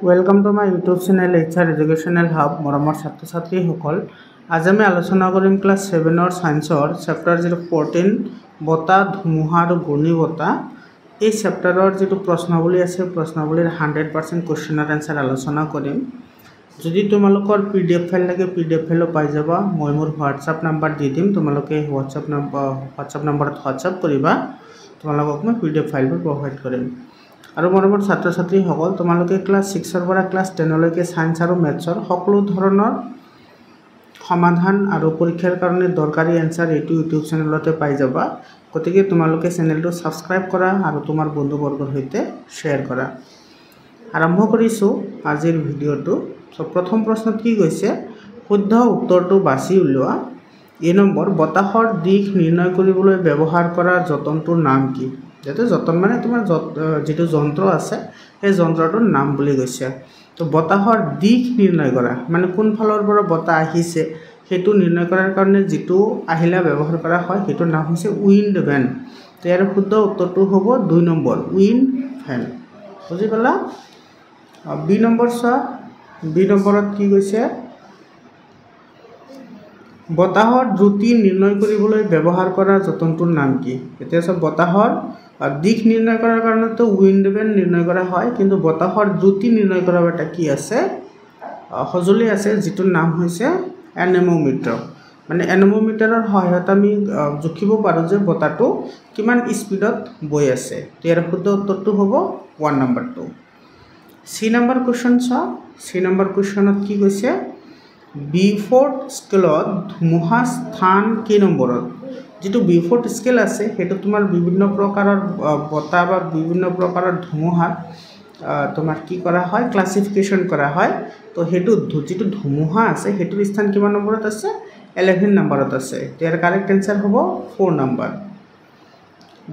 welcome to my YouTube channel HR educational hub মৰমৰ ছাত্ৰ ছাত্ৰীসকল আজি আমি আলোচনা কৰিম ক্লাছ 7ৰ সায়েন্সৰ চেপ্টাৰ 14 বতাহ ধুমুহা আৰু ঘূৰ্ণী বতাহ এই চেপ্টাৰৰ যেটো প্ৰশ্নাৱলী আছে প্ৰশ্নাৱলীৰ 100% কোৱেশ্চনৰ আনসাৰ আলোচনা কৰিম যদি তোমালোকৰ PDF ফাইল লাগে PDF ফাইলো পাই যাবা মই মোৰ WhatsApp নম্বৰ দি দিম তোমালোকে WhatsApp নম্বৰত WhatsApp কৰিবা তোমালোকক মই PDF ফাইলবোৰ প্ৰভাইড কৰিম আৰু মৰমৰ ছাত্ৰ ছাত্ৰীসকল তোমালোকে ক্লাছ 6 ৰ পৰা ক্লাছ 10 লৈকে সায়েন্স আৰু মেথছৰ সকলো ধৰণৰ সমাধান আৰু পৰীক্ষাৰ কাৰণে দৰকাৰী আনসাৰ এইটো ইউটিউব চেনেলতে পাই যাবা গতিকে তোমালোকে চেনেলটো সাবস্ক্ৰাইব কৰা আৰু তোমাৰ বন্ধুবৰ্গৰ সৈতে শ্বেয়াৰ কৰা আৰম্ভ কৰিছো আজিৰ ভিডিওটো প্ৰথম প্ৰশ্নত কি কৈছে শুদ্ধ উত্তৰটো বাছি উলিওৱা এই নম্বৰ বতাহৰ দিশ নিৰ্ণয় কৰিবলৈ ব্যৱহাৰ কৰা যন্ত্ৰটোৰ নাম কি যেটো যন্ত্ৰ মানে তোমাৰ যেটো যন্ত্ৰ আছে এই যন্ত্ৰটোৰ নাম বুলি কৈছে তো বতাহৰ দিশ নিৰ্ণয় কৰা মানে কোন ফালৰ পৰা বতাহ আহিছে হেতু নিৰ্ণয় কৰাৰ কাৰণে যেটো আহিলা ব্যৱহাৰ কৰা হয় হেতুৰ নাম হৈছে উইণ্ড ভেন তো ইয়াৰ শুদ্ধ উত্তৰটো হ'ব 2 নম্বৰ উইণ্ড ভেন বুজি পালা বি নম্বৰ বি নম্বৰত কি কৈছে বতাহৰ দ্ৰুতি নিৰ্ণয় কৰিবলৈ ব্যৱহাৰ কৰা যন্ত্ৰটোৰ নাম কি এতিয়া সব বতাহৰ দিশ নিৰ্ণয় কৰাৰ কাৰণে তো উইণ্ড ভেন নিৰ্ণয় কৰা হয় কিন্তু বতাহৰ দ্ৰুতি নিৰ্ণয় কৰাৰ এটা কি আছে সজুলি আছে যেটোৰ নাম হৈছে এনেমোমিটাৰ মানে এনেমোমিটাৰৰ সহায়ত আমি জুখিব পাৰো যে বতাহটো কিমান স্পিডত বৈ আছে তো ইয়াৰ শুদ্ধ উত্তৰটো হ'ব 1 নম্বৰটো সি নম্বৰ কোৱেশ্চন সি নম্বৰ কোৱেশ্চনত কি কৈছে বিফোৰ্ড স্কেলত ধুমুহা স্থান কি নম্বৰত যেটো বিফোৰ্ড স্কেল আছে হেতু তোমাৰ বিভিন্ন প্ৰকাৰৰ বতাহ বা বিভিন্ন প্ৰকাৰৰ ধুমুহা তোমাৰ কি কৰা হয় ক্লাসিফিকেশন কৰা হয় তো হেতু যেটো ধুমুহা আছে হেতুৰ স্থান কিমান নম্বৰত আছে 11 নম্বৰত আছে ইয়াৰ কাৰেক্ট আনসাৰ হ'ব 4 নম্বৰ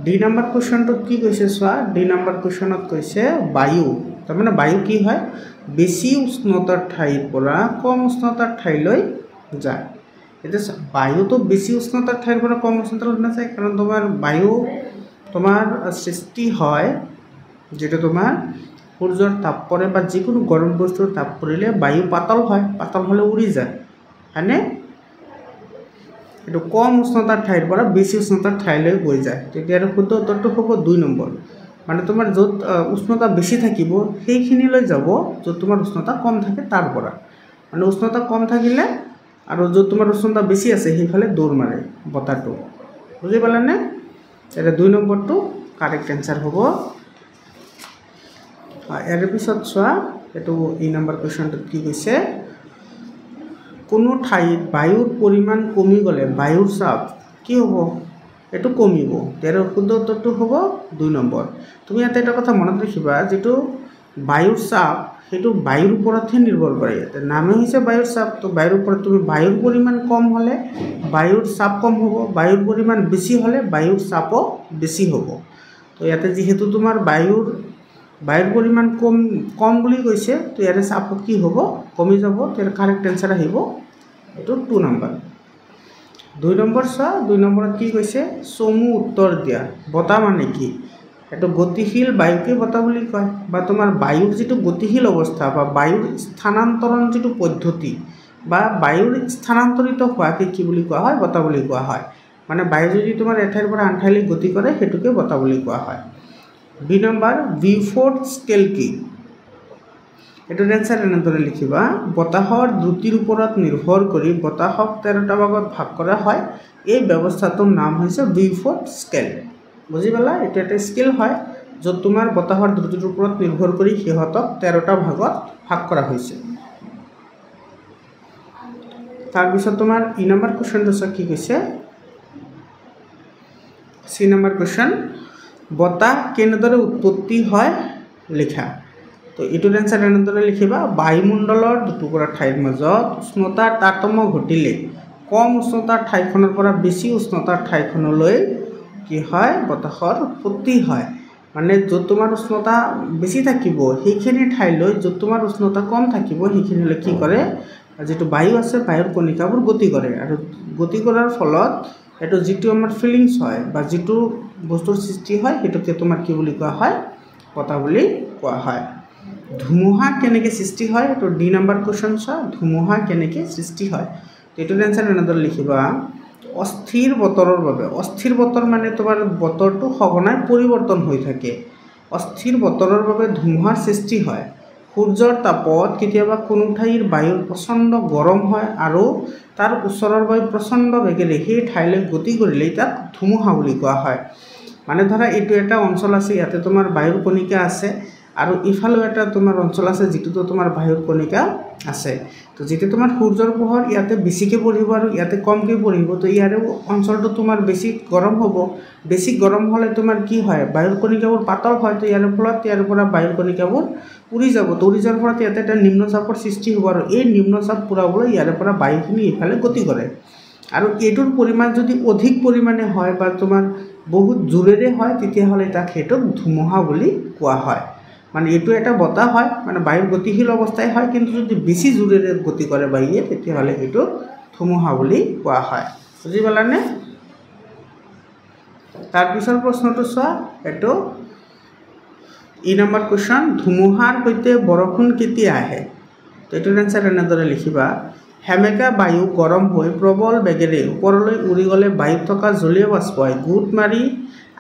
ডি নম্বৰ কোৱেশ্চনটো কি কৈছে সোৱা ডি নম্বৰ কোৱেশ্চনত কৈছে বায়ু তাৰ মানে বায়ু কি হয় বেছি উষ্ণতাৰ ঠাইৰ পৰা কম উষ্ণতাৰ ঠাইলৈ যায় এটা বায়ু তো বেছি উষ্ণতাৰ ঠাইৰ পৰা কম উষ্ণতালৈ নাযায় কাৰণ তোমাৰ বায়ু তোমাৰ সৃষ্টি হয় যেটো তোমাৰ সূৰ্যৰ তাপ পৰে বা যিকোনো গৰম বস্তুৰ তাপ পৰিলে বায়ু পাতল হয় পাতল হলে উৰি যায় হয়নে এটো কম উষ্ণতাৰ ঠাইৰ পৰা বেছি উষ্ণতাৰ ঠাইলৈ গৈ যায় তেতিয়া শুদ্ধ উত্তৰটো হ'ব 2 নম্বৰ মানে তোমাৰ যত উষ্ণতা বেছি থাকিব সেইখিনিলৈ যাব যত তোমাৰ উষ্ণতা কম থাকে তাৰ পৰা মানে উষ্ণতা কম থাকিলে আৰু যত তোমাৰ উষ্ণতা বেছি আছে সেইফালে দৌৰ মাৰে বতাহটো বুজি পালানে এটা 2 নম্বৰটো কাৰেক্ট আনসাৰ হ'ব এৰ পিছত সোৱা এটো এই নম্বৰ কোৱেশ্চনটো কি কৈছে কোনো ঠাইত বায়ুৰ পৰিমাণ কমি গলে বায়ুৰ চাপ কি হ'ব এটো কমিব তেৰ শুদ্ধ উত্তৰটো হ'ব 2 নম্বৰ তুমি এটা কথা মনত ৰাখিবা যেটো বায়ুৰ চাপ হেতু বায়ুৰ ওপৰতহে নিৰ্ভৰ কৰে ইয়াতে নামে হৈছে বায়ুৰ চাপ তো বায়ুৰ ওপৰত তুমি বায়ুৰ পৰিমাণ কম হলে বায়ুৰ চাপ কম হ'ব বায়ুৰ পৰিমাণ বেছি হলে বায়ুৰ চাপও বেছি হ'ব তো ইয়াতে যেহেতু তোমাৰ বায়ুৰ পৰিমাণ কম বুলি কৈছে তো ইয়াৰে চাপ কি হ'ব কমি যাব তেৰ কাৰেক্ট আনসাৰ আহিব এটো 2 নম্বৰ 2 নম্বৰ 2 নম্বৰত কি কৈছে চমু উত্তৰ দিয়া বতাহ মানে কি এটো গতিশীল বায়ুকে বতাহ বুলি কয় বা তোমাৰ বায়ুৰ যেটো গতিশীল অৱস্থা বা বায়ুৰ স্থানান্তৰণ যেটো পদ্ধতি বা বায়ুৰ স্থানান্তৰিত হোৱাকে কি বুলি কোৱা হয় বতাহ বুলি কোৱা হয় মানে বায়ু যদি তোমাৰ এঠাইৰ পৰা আন ঠাইলৈ গতি কৰে হেতুকে বতাহ বুলি কোৱা হয় বি নম্বৰ বিফোৰ্ড স্কেল কি এটোৰ আনসাৰ এনেদৰে লিখিবা বতাহৰ দ্ৰুতিৰ ওপৰত নিৰ্ভৰ কৰি বতাহক 13টা ভাগত ভাগ কৰা হয় এই ব্যৱস্থাটোৰ নাম হৈছে বিফোৰ্ড স্কেল বুজি পালা এটা এটা স্কেল হয় যত তোমাৰ বতাহৰ দ্ৰুতিৰ ওপৰত নিৰ্ভৰ কৰি হিহতক 13টা ভাগত ভাগ কৰা হৈছে তাৰ পিছত তোমাৰ ই নম্বৰ কোৱেশ্চনটো কি কৈছে সি নম্বৰ কোৱেশ্চন বতাহ কেনেদৰে উৎপত্তি হয় লিখা তো এটোৰ আনসাৰ এনেদৰে লিখিবা বায়ুমণ্ডলৰ দুটুকুৰা ঠাইৰ মাজত উষ্ণতাৰ তাৰতম্য ঘটিলে কম উষ্ণতাৰ ঠাইখনৰ পৰা বেছি উষ্ণতাৰ ঠাইখনলৈ কি হয় বতাহৰ উৎপত্তি হয় মানে যত তোমাৰ উষ্ণতা বেছি থাকিব সেইখিনি ঠাইলৈ যত তোমাৰ উষ্ণতা কম থাকিব সেইখিনিলৈ কি কৰে যেটো বায়ু আছে বায়ুৰ কণিকাবোৰ গতি কৰে আৰু গতি কৰাৰ ফলত এটো যেটো আমাৰ ফিলিংস হয় বা যেটো বস্তুৰ সৃষ্টি হয় হেতুকে তোমাৰ কি বুলি কোৱা হয় বতাহ বুলি কোৱা হয় ধুমুহা কেনেকৈ সৃষ্টি হয় তো ডি নম্বৰ কুৱেশ্যন চোৱা ধুমুহা কেনেকৈ সৃষ্টি হয় তো এইটোৰ এনসাৰ এনেদৰে লিখিবা অস্থিৰ বতৰৰ বাবে অস্থিৰ বতৰ মানে তোমাৰ বতৰটো সঘনাই পৰিৱৰ্তন হৈ থাকে অস্থিৰ বতৰৰ বাবে ধুমুহাৰ সৃষ্টি হয় সূৰ্যৰ তাপত কেতিয়াবা কোনো ঠাইৰ বায়ুৰ প্ৰচণ্ড গৰম হয় আৰু তাৰ ওচৰৰ বায়ু প্ৰচণ্ড বেগেৰে সেই ঠাইলৈ গতি কৰিলে তাক ধুমুহা বুলি কোৱা হয় মানে ধৰা এইটো এটা অঞ্চল আছে ইয়াতে তোমাৰ বায়ুৰ কণিকা আছে আৰু ইফালেও এটা তোমাৰ অঞ্চল আছে যেটোতো তোমাৰ বায়ুৰ কণিকা আছে তো যেতিয়া তোমাৰ সূৰ্যৰ পোহৰ ইয়াতে বেছিকৈ পৰিব আৰু ইয়াতে কমকৈ পৰিব তো ইয়াৰে অঞ্চলটো তোমাৰ বেছি গৰম হ'ব বেছি গৰম হ'লে তোমাৰ কি হয় বায়ুৰ কণিকাবোৰ পাতল হয় তো ইয়াৰ ফলত ইয়াৰ পৰা বায়ুৰ কণিকাবোৰ উৰি যাব তো উৰি যোৱাৰ ফলত ইয়াতে এটা নিম্নচাপৰ সৃষ্টি হ'ব আৰু এই নিম্নচাপ পুৰাবলৈ ইয়াৰ পৰা বায়ুখিনি ইফালে গতি কৰে আৰু এইটোৰ পৰিমাণ যদি অধিক পৰিমাণে হয় বা তোমাৰ বহুত জোৰেৰে হয় তেতিয়াহ'লে তাক হেতুক ধুমুহা বুলি কোৱা হয় মানে এইটো এটা বতাহ হয় মানে বায়ুৰ গতিশীল অৱস্থায় হয় কিন্তু যদি বেছি জোৰেৰে গতি কৰে বায়ুৱে তেতিয়াহ'লে এইটো ধুমুহা বুলি কোৱা হয় বুজি পালানে তাৰ পিছৰ প্ৰশ্নটো চোৱা এইটো ই নম্বৰ কুৱেশ্যন ধুমুহাৰ সৈতে বৰষুণ কেতিয়া আহে তো এইটোৰ এনসাৰ এনেদৰে লিখিবা হেমেকা বায়ু গৰম হৈ প্ৰবল বেগেৰে ওপৰলৈ উৰি গ'লে বায়ুত থকা জলীয় বাষ্পই গোট মাৰি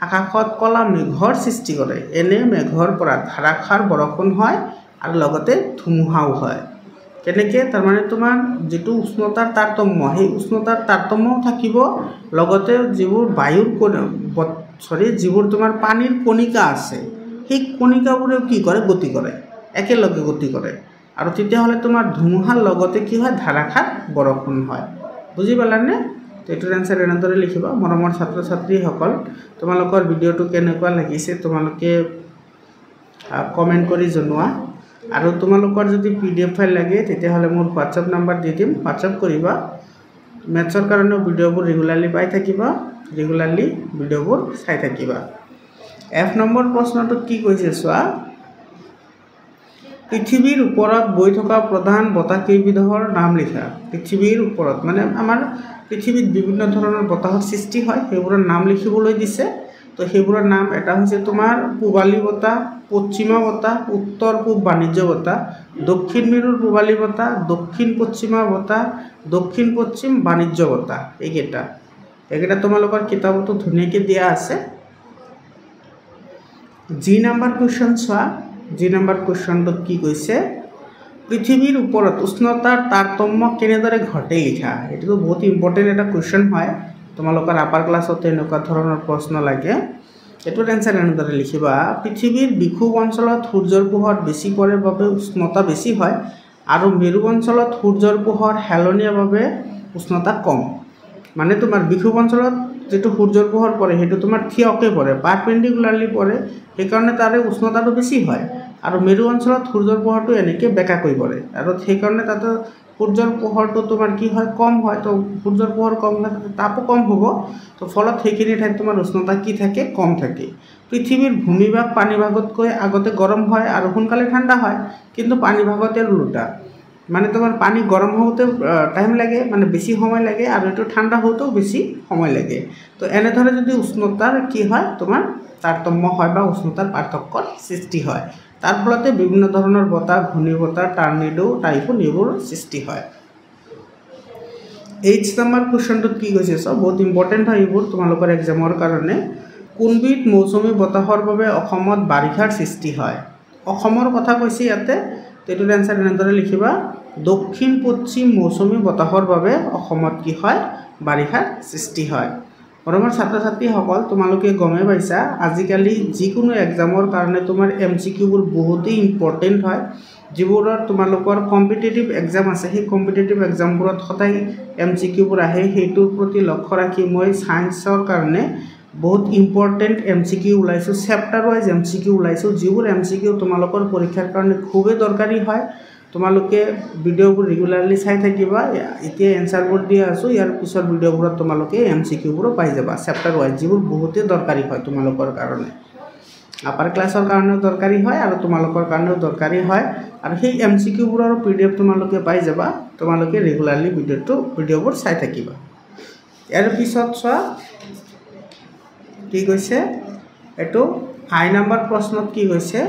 আকাশত কলা মেঘৰ সৃষ্টি কৰে এনে মেঘৰ পৰা ধাৰাসাৰ বৰষুণ হয় আৰু লগতে ধুমুহাও হয় কেনেকৈ তাৰমানে তোমাৰ যেটো উষ্ণতাৰ তাৰতম্য সেই উষ্ণতাৰ তাৰতম্যও থাকিব লগতে যিবোৰ বায়ুৰ যিবোৰ তোমাৰ পানীৰ কণিকা আছে সেই কণিকাবোৰেও কি কৰে গতি কৰে একেলগে গতি কৰে আৰু তেতিয়াহ'লে তোমাৰ ধুমুহাৰ লগতে কি হয় ধাৰাসাৰ বৰষুণ হয় বুজি পালানে তো এইটোৰ এনসাৰ এনেদৰে লিখিবা মৰমৰ ছাত্ৰ ছাত্ৰীসকল তোমালোকৰ ভিডিঅ'টো কেনেকুৱা লাগিছে তোমালোকে কমেণ্ট কৰি জনোৱা আৰু তোমালোকৰ যদি PDF ফাইল লাগে তেতিয়াহ'লে মোৰ হোৱাটছআপ নম্বৰ দি দিম হোৱাটছআপ কৰিবা মেথছৰ কাৰণেও ভিডিঅ'বোৰ ৰেগুলাৰলি পাই থাকিবা ৰেগুলাৰলি ভিডিঅ'বোৰ চাই থাকিবা F নম্বৰ প্ৰশ্নটোত কি কৈছে চোৱা পৃথিৱীৰ ওপৰত বৈ থকা প্ৰধান বতাহ কেইবিধৰ নাম লিখা পৃথিৱীৰ ওপৰত মানে আমাৰ পৃথিৱীত বিভিন্ন ধৰণৰ বতাহৰ সৃষ্টি হয় সেইবোৰৰ নাম লিখিবলৈ দিছে তো সেইবোৰৰ নাম এটা হৈছে তোমাৰ পূবালী বতাহ পশ্চিমা বতাহ উত্তৰ পূব বাণিজ্য বতাহ দক্ষিণ মেৰুৰ পূবালী বতাহ দক্ষিণ পশ্চিমা বতাহ দক্ষিণ পশ্চিম বাণিজ্য বতাহ এইকেইটা তোমালোকৰ কিতাপতো ধুনীয়াকৈ দিয়া আছে জি নম্বৰ কুৱেশ্যন চোৱা জি নম্বৰ কুৱেশ্যনটোত কি কৈছে পৃথিৱীৰ ওপৰত উষ্ণতাৰ তাৰতম্য কেনেদৰে ঘটে লিখা এইটো বহুত ইম্পৰ্টেণ্ট এটা কুৱেশ্যন হয় তোমালোকৰ আপাৰ ক্লাছত এনেকুৱা ধৰণৰ প্ৰশ্ন লাগে এইটোৰ এনসাৰ এনেদৰে লিখিবা পৃথিৱীৰ বিষুৱ অঞ্চলত সূৰ্যৰ পোহৰ বেছি পৰে বাবে উষ্ণতা বেছি হয় আৰু মেৰু অঞ্চলত সূৰ্যৰ পোহৰ হেলনীয়া বাবে উষ্ণতা কম মানে তোমাৰ বিষুৱ অঞ্চলত যেটো সূৰ্যৰ পোহৰ পৰে হেতু তোমাৰ থিয়কে পৰে পাৰপেন্ডিকুলাৰলি পৰে সেইকাৰণে তাৰে উষ্ণতাটো বেছি হয় আৰু মেৰু অঞ্চলত সূৰ্যৰ পোহৰটো এনেকৈ বেকাকৈ পৰে আৰু সেইকাৰণে তাতে সূৰ্যৰ পোহৰটো তোমাৰ কি হয় কম হয় তো সূৰ্যৰ পোহৰ কম থাকে তাপো কম হ'ব তো ফলত সেইখিনি ঠাইত তোমাৰ উষ্ণতা কি থাকে কম থাকে পৃথিৱীৰ ভূমিভাগ পানীভাগতকৈ আগতে গৰম হয় আৰু সোনকালে ঠাণ্ডা হয় কিন্তু পানীভাগতে উল্টা মানে তোমাৰ পানী গৰম হওঁতে টাইম লাগে মানে বেছি সময় লাগে আৰু এটো ঠাণ্ডা হওঁতেও বেছি সময় লাগে তো এনেদৰে যদি উষ্ণতাৰ কি হয় তোমাৰ তাৰতম্য হয় বা উষ্ণতাৰ পাৰ্থক্যৰ সৃষ্টি হয় তাৰ ফলতে বিভিন্ন ধৰণৰ বতাহ ঘূৰ্ণীবতাহ টৰ্নেডো টাইফুন এইবোৰ সৃষ্টি হয় এইচ নম্বৰ কুৱেশ্যনটোত কি কৈছে সব বহুত ইম্পৰ্টেণ্ট হয় এইবোৰ তোমালোকৰ এক্সামৰ কাৰণে কোনবিধ মৌচুমী বতাহৰ বাবে অসমত বাৰিষাৰ সৃষ্টি হয় অসমৰ কথা কৈছে ইয়াতে এইটোৰ এনসাৰ এনেদৰে লিখিবা দক্ষিণ পশ্চিম মৌচুমী বতাহৰ বাবে অসমত কি হয় বাৰিষাৰ সৃষ্টি হয় মৰমৰ ছাত্ৰ ছাত্ৰীসকল তোমালোকে গমে পাইছা আজিকালি যিকোনো এক্সামৰ কাৰণে তোমাৰ MCQবোৰ বহুতেই ইম্পৰ্টেণ্ট হয় যিবোৰত তোমালোকৰ কম্পিটিটিভ এক্সাম আছে সেই কম্পিটিটিভ এক্সামবোৰত সদায় MCQবোৰ আহে সেইটোৰ প্ৰতি লক্ষ্য ৰাখি মই সায়েন্সৰ কাৰণে বহুত ইম্পৰ্টেণ্ট MCQ ওলাইছো চেপ্টাৰ ওয়াইজ MCQ ওলাইছো যিবোৰ MCQ তোমালোকৰ পৰীক্ষাৰ কাৰণে খুবেই দৰকাৰী হয় তোমালোকে ভিডিঅ'বোৰ ৰেগুলাৰলি চাই থাকিবা এতিয়া এনসাৰবোৰ দিয়া আছো ইয়াৰ পিছৰ ভিডিঅ'বোৰত তোমালোকে MCQবোৰ পাই যাবা চেপ্টাৰ ওয়াইজ যিবোৰ বহুতেই দৰকাৰী হয় তোমালোকৰ কাৰণে আপাৰ ক্লাছৰ কাৰণেও দৰকাৰী হয় আৰু তোমালোকৰ কাৰণেও দৰকাৰী হয় আৰু সেই MCQবোৰৰ PDF তোমালোকে পাই যাবা তোমালোকে ৰেগুলাৰলি ভিডিঅ'বোৰ চাই থাকিবা ইয়াৰ পিছত চোৱা কি কৈছে এটো 5 নম্বৰ প্ৰশ্নত কি কৈছে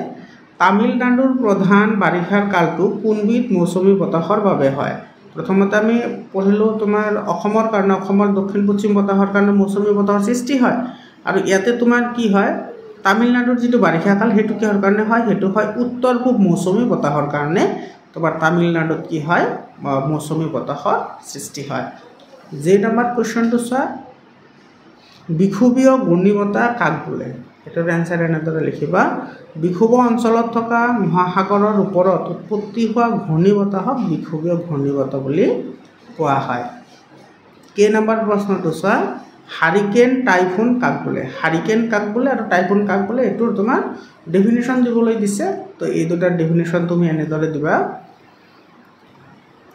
তামিলনাডুৰ প্ৰধান বাৰিষাৰ কালটো কোনবিধ মৌচুমী বতাহৰ বাবে হয় প্ৰথমতে আমি পঢ়িলো তোমাৰ অসমৰ কাৰণে অসমৰ দক্ষিণ পশ্চিম বতাহৰ কাৰণে মৌচুমী বতাহৰ সৃষ্টি হয় আৰু ইয়াতে তোমাৰ কি হয় তামিলনাডুৰ যেটো বাৰিষা কাল হেতু কিহৰ কাৰণে হয় হেতু হয় উত্তৰ পূব মৌচুমী বতাহৰ কাৰণে তোমাৰ তামিলনাডুত কি হয় মৌচুমী বতাহৰ সৃষ্টি হয় যে নম্বৰ কোৱেশ্চনটো চোৱা বিক্ষুবীয় ঘূৰ্ণীবতাহ কাক বোলে এটাৰ আনসাৰ এনেদৰে লিখিবা বিক্ষুব অঞ্চলত থকা মহাসাগৰৰ ওপৰত উৎপত্তি হোৱা ঘূৰ্ণীবতাহক বিক্ষুবীয় ঘূৰ্ণীবতাহ বুলি কোৱা হয় কে নম্বৰ প্ৰশ্নটো চোৱা হাৰিকেন টাইফুন কাক বোলে হাৰিকেন কাক বোলে আৰু টাইফুন কাক বোলে এটোৰ তোমাৰ ডেফিনিশন দিবলৈ দিছে তো এই দুটাৰ ডেফিনিশন তুমি এনেদৰে দিবা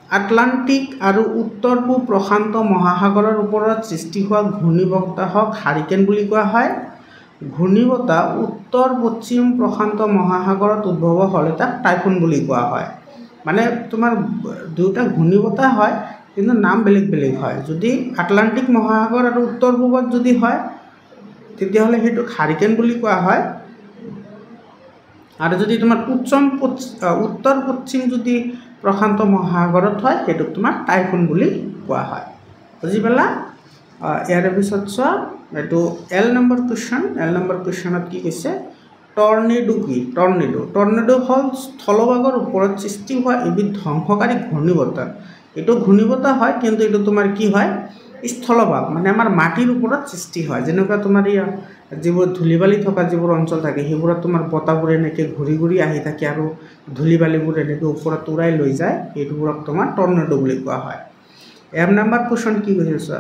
আটলান্টিক আৰু উত্তৰ পূব প্ৰশান্ত মহাসাগৰৰ ওপৰত সৃষ্টি হোৱা ঘূৰ্ণীবতাহক হাৰিকেন বুলি কোৱা হয় ঘূৰ্ণীবতাহ উত্তৰ পশ্চিম প্ৰশান্ত মহাসাগৰত উদ্ভৱ হ'লে তাক টাইফুন বুলি কোৱা হয় মানে তোমাৰ দুটা ঘূৰ্ণীবতাহ হয় কিন্তু নাম বেলেগ বেলেগ হয় যদি আটলান্টিক মহাসাগৰ আৰু উত্তৰ পূবত যদি হয় তেতিয়া হলে হেতু হাৰিকেন বুলি কোৱা হয় আৰু যদি তোমাৰ উত্তৰ পশ্চিম যদি প্ৰশান্ত মহাসাগৰত হয় হেতু তোমাৰ টাইফুন বুলি কোৱা হয় বুজি পালা ইয়াৰ পিছত চোৱা এটো এল নম্বৰ কোৱেশ্চনত কি কৈছে টৰ্নেডো কি টৰ্নেডো হল স্থলভাগৰ ওপৰত সৃষ্টি হোৱা এবিধ ধ্বংসকাৰী ঘূৰ্ণীবতাহ এটো ঘূৰ্ণীবতাহ হয় কিন্তু এটো তোমাৰ কি হয় স্থলভাগ মানে আমাৰ মাটিৰ ওপৰত সৃষ্টি হয় যেনেকুৱা তোমাৰ যিবোৰ ধুলিবালি থকা যিবোৰ অঞ্চল থাকে সেইবোৰত তোমাৰ বতাহবোৰ এনেকৈ ঘূৰি ঘূৰি আহি থাকে আৰু ধুলিবালিবোৰ এনেকৈ ওপৰত উৰাই লৈ যায় এইটোবোৰক তোমাৰ টৰ্নেডো বুলি কোৱা হয় এম নম্বৰ কোৱেশ্চন কি কৈছে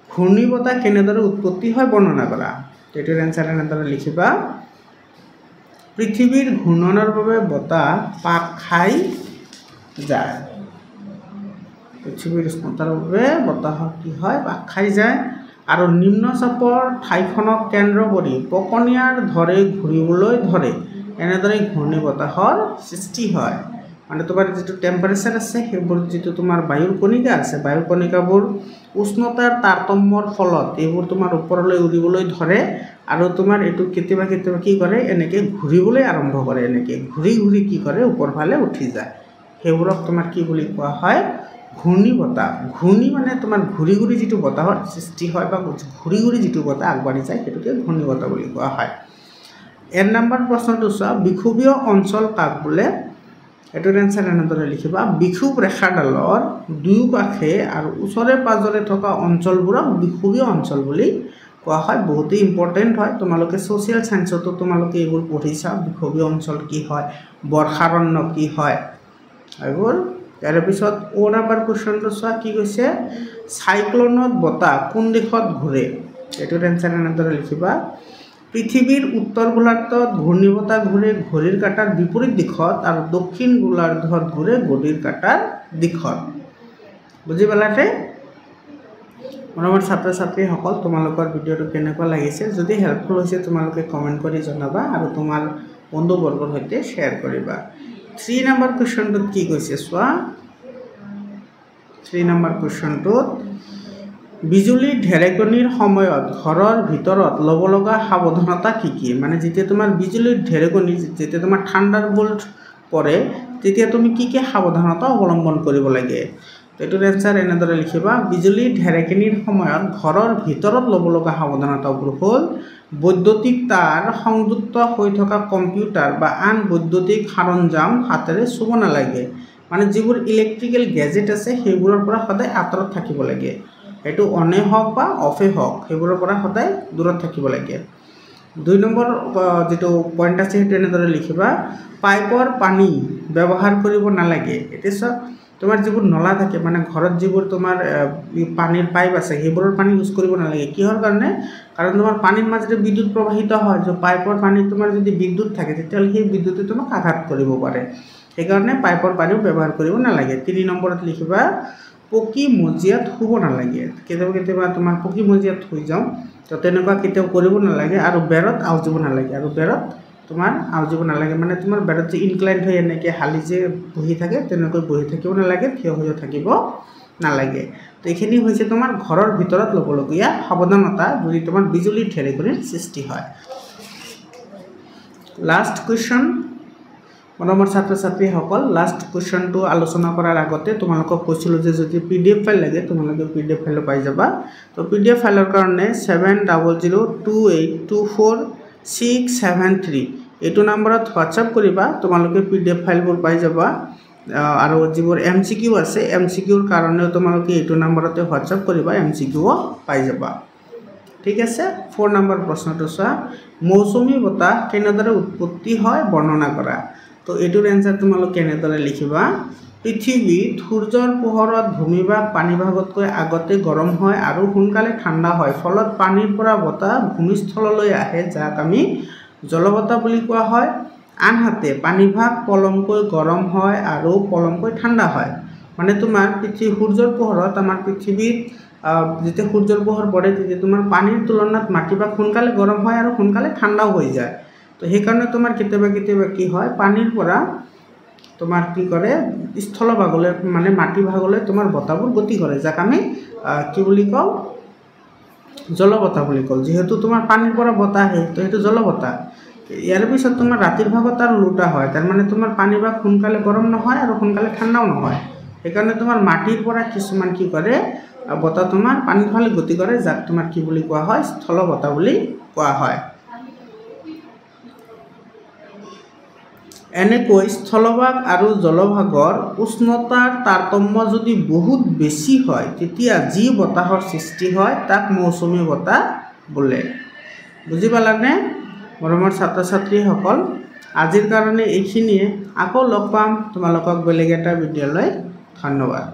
ঘূৰ্ণীবতাহ কেনেদৰে উৎপত্তি হয় বৰ্ণনা কৰা এটোৰ আনসাৰ এনেদৰে লিখিবা পৃথিৱীৰ ঘূৰ্ণনৰ বাবে বতাহ পাক খাই যায় পৃথিৱীৰ উষ্ণতাৰ বাবে বতাহ কি হয় পাক খাই যায় আৰু নিম্নচাপৰ ঠাইখনক কেন্দ্ৰ কৰি পকনীয়াৰ ধৰে ঘূৰিবলৈ ধৰে এনেদৰে ঘূৰ্ণীবতাহৰ সৃষ্টি হয় মানে তোমাৰ যেটো টেম্পাৰেচাৰ আছে সেইবোৰ যেটো তোমাৰ বায়ুৰ কণিকা আছে বায়ুৰ কণিকাবোৰ উষ্ণতাৰ তাৰতম্যৰ ফলত এইবোৰ তোমাৰ ওপৰলৈ উৰিবলৈ ধৰে আৰু তোমাৰ এটো কেতিয়াবা কি কৰে এনেকে ঘূৰিবলৈ আৰম্ভ কৰে এনেকে ঘূৰি ঘূৰি কি কৰে ওপৰ ফালে উঠি যায় সেইবোৰক তোমাৰ কি বুলি কোৱা হয় ঘূৰ্ণীবতাহ ঘূৰ্ণী মানে তোমাৰ ঘূৰি ঘূৰি যেটো বতাহৰ সৃষ্টি হয় বা ঘূৰি ঘূৰি যেটো বতাহ আগবাঢ়ি যায় হেতুকে ঘূৰ্ণীবতাহ বুলি কোৱা হয় এন নম্বৰ প্ৰশ্নটো চোৱা বিক্ষুবীয় অঞ্চল কাক বোলে এটোৰ আনসাৰ এনেদৰে লিখিবা বিক্ষুব ৰেখাডালৰ দুয়োকাষে আৰু ওচৰে পাজৰে থকা অঞ্চলবোৰক বিক্ষুবীয় অঞ্চল বুলি কোৱা হয় বহুত ইম্পৰ্টেন্ট হয় তোমালোকে সোশ্যাল সায়েন্সতো তোমালোকে এইবোৰ পঢ়িছা বিক্ষুবীয় অঞ্চল কি হয় বৰ্ষাৰণ্য কি হয় এইবোৰ ইয়াৰ পিছত ও নম্বৰ কোৱেশ্চনটো চোৱা কি কৈছে সাইক্লোনত বতাহ কোন দিশত ঘূৰে এটোৰ আনসাৰ এনেদৰে লিখিবা পৃথিৱীৰ উত্তৰ গোলাৰ্ধত ঘূৰ্ণীবতাহ ঘূৰে ঘড়ীৰ কাঁটাৰ বিপৰীত দিশত আৰু দক্ষিণ গোলাৰ্ধত ঘূৰে ঘড়ীৰ কাঁটাৰ দিশত বুজি পালাতে মৰমৰ ছাত্ৰ ছাত্ৰীসকল তোমালোকৰ ভিডিঅটো কেনেকুৱা লাগিছে যদি হেল্পফুল হৈছে তোমালোকে কমেন্ট কৰি জনাবা আৰু তোমাৰ বন্ধুবৰ্গৰ সৈতে শেয়াৰ কৰিবা 3 নম্বৰ কোৱেশ্চনটোত কি কৈছে চোৱা 3 নম্বৰ কোৱেশ্চনটোত বিজুলী ঢেৰেকনিৰ সময়ত ঘৰৰ ভিতৰত লব লগা সাৱধানতা কি মানে যেতিয়া তোমাৰ বিজুলী ঢেৰেকনি যেতিয়া তোমাৰ থান্ডাৰবোল্ট পৰে তেতিয়া তুমি কি সাৱধানতা অৱলম্বন কৰিব লাগে এটোৰ আনসাৰ এনেদৰে লিখিবা বিজুলী ঢেৰেকনিৰ সময়ত ঘৰৰ ভিতৰত লব লগা সাৱধানতাবোৰ হ'ল বৈদ্যুতিক তাৰ সংযুক্ত হৈ থকা কম্পিউটাৰ বা আন বৈদ্যুতিক সৰঞ্জাম হাতেৰে চুব নালাগে মানে যিবোৰ ইলেক্ট্ৰিকেল গেজেট আছে সেইবোৰৰ পৰা সদায় আঁতৰত থাকিব লাগে এটো অনে হওক বা অফে হওক সেইবোৰৰ পৰা সদায় দূৰত থাকিব লাগে 2 নম্বৰ যেটো পইণ্ট আছে হেতু এনেদৰে লিখিবা পাইপৰ পানী ব্যৱহাৰ কৰিব নালাগে এতিয়া তোমাৰ যিবোৰ নলা থাকে মানে ঘৰত যিবোৰ তোমাৰ পানীৰ পাইপ আছে সেইবোৰৰ পানী ইউজ কৰিব নালাগে কিহৰ কাৰণে কাৰণ তোমাৰ পানীৰ মাজেৰে বিদ্যুৎ প্ৰবাহিত হয় যে পাইপৰ পানী তোমাৰ যদি বিদ্যুৎ থাকে তেতিয়া সেই বিদ্যুতে তোমাক আঘাত কৰিব পাৰে সেই কাৰণে পাইপৰ পানী ব্যৱহাৰ কৰিব নালাগে 3 নম্বৰত লিখিবা পকি মজিয়াত শুব নালাগে কেতিয়াবা তোমাৰ পকি মজিয়াত শুই যাও তো তেনেকুৱা কেতিয়াও কৰিব নালাগে আৰু বেৰত আউজিব নালাগে আৰু বেৰত তোমাৰ আউজিব নালাগে মানে তোমাৰ বেৰত যে ইনক্লাইন্ড হৈ এনেকে হালি যে বহি থাকে তেনেকৈ বহি থাকিব নালাগে থিয় হৈ থাকিব নালাগে তো এখিনি হৈছে তোমাৰ ঘৰৰ ভিতৰত লবলগীয়া সাৱধানতা যদি তোমাৰ বিজুলী ঢেৰেকনিৰ সৃষ্টি হয় লাষ্ট কোৱেশ্চন মৰমৰ ছাত্ৰ ছাত্ৰীসকল লাষ্ট কুৱেশ্যনটো আলোচনা কৰাৰ আগতে তোমালোকক কৈছিলোঁ যে যদি PDF ফাইল লাগে তোমালোকে PDF ফাইল পাই যাবা তো PDF ফাইলৰ কাৰণে 7002824673 এইটো নম্বৰত হোৱাটছআপ কৰিবা তোমালোকে PDF ফাইলবোৰ পাই যাবা আৰু যিবোৰ MCQ আছে MCQৰ কাৰণে তোমালোকে এইটো নম্বৰতে হোৱাটছআপ কৰিবা MCQ পাই যাবা ঠিক আছে 4 নম্বৰ প্ৰশ্নটো চোৱা মৌচুমী বতাহ কেনেদৰে উৎপত্তি হয় বৰ্ণনা কৰা তো এটোৰ এনসাৰ তোমালোক কেনেদৰে লিখিবা পৃথিৱীত সূৰ্যৰ পোহৰত ভূমিভাগ পানীভাগতকৈ আগতে গৰম হয় আৰু সোনকালে ঠাণ্ডা হয় ফলত পানীৰ পৰা বতাহ ভূমিস্থললৈ আহে যাক আমি জলবতাহ বুলি কোৱা হয় আনহাতে পানীভাগ পলমকৈ গৰম হয় আৰু পলমকৈ ঠাণ্ডা হয় মানে তোমাৰ সূৰ্যৰ পোহৰত আমাৰ পৃথিৱীত যেতিয়া সূৰ্যৰ পোহৰ পৰে তেতিয়া তোমাৰ পানীৰ তুলনাত মাটিভাগ সোনকালে গৰম হয় আৰু সোনকালে ঠাণ্ডাও হৈ যায় তো সেই কাৰণে তোমাৰ কেতিয়াবা কি হয় পানীৰ পৰা তোমাৰ কি কৰে স্থলভাগলৈ মানে মাটি ভাগলৈ তোমাৰ বতাহবোৰ গতি কৰে যাক আমি কি বুলি কওঁ জলবতাহ বুলি কওঁ যেহেতু তোমাৰ পানীৰ পৰা বতাহ আহে তো সেইটো জলবতাহ ইয়াৰ পিছত তোমাৰ ৰাতিৰ ভাগত আৰু লুটা হয় তাৰ মানে তোমাৰ পানীভাগ সোনকালে গৰম নহয় আৰু সোনকালে ঠাণ্ডাও নহয় সেই কাৰণে তোমাৰ মাটিৰ পৰা কিছুমান কি কৰে বতাহ তোমাৰ পানীৰ ফালে গতি কৰে যাক তোমাৰ কি বুলি কোৱা হয় স্থলবতাহ বুলি কোৱা হয় এনেকৈ স্থলভাগ আৰু জলভাগৰ উষ্ণতাৰ তাৰতম্য যদি বহুত বেছি হয় তেতিয়া যি বতাহৰ সৃষ্টি হয় তাক মৌচুমী বতাহ বোলে বুজি পালানে মৰমৰ ছাত্ৰ ছাত্ৰীসকল আজিৰ কাৰণে এইখিনিয়ে আকৌ লগ পাম তোমালোকক বেলেগ এটা ভিডিঅ'লৈ ধন্যবাদ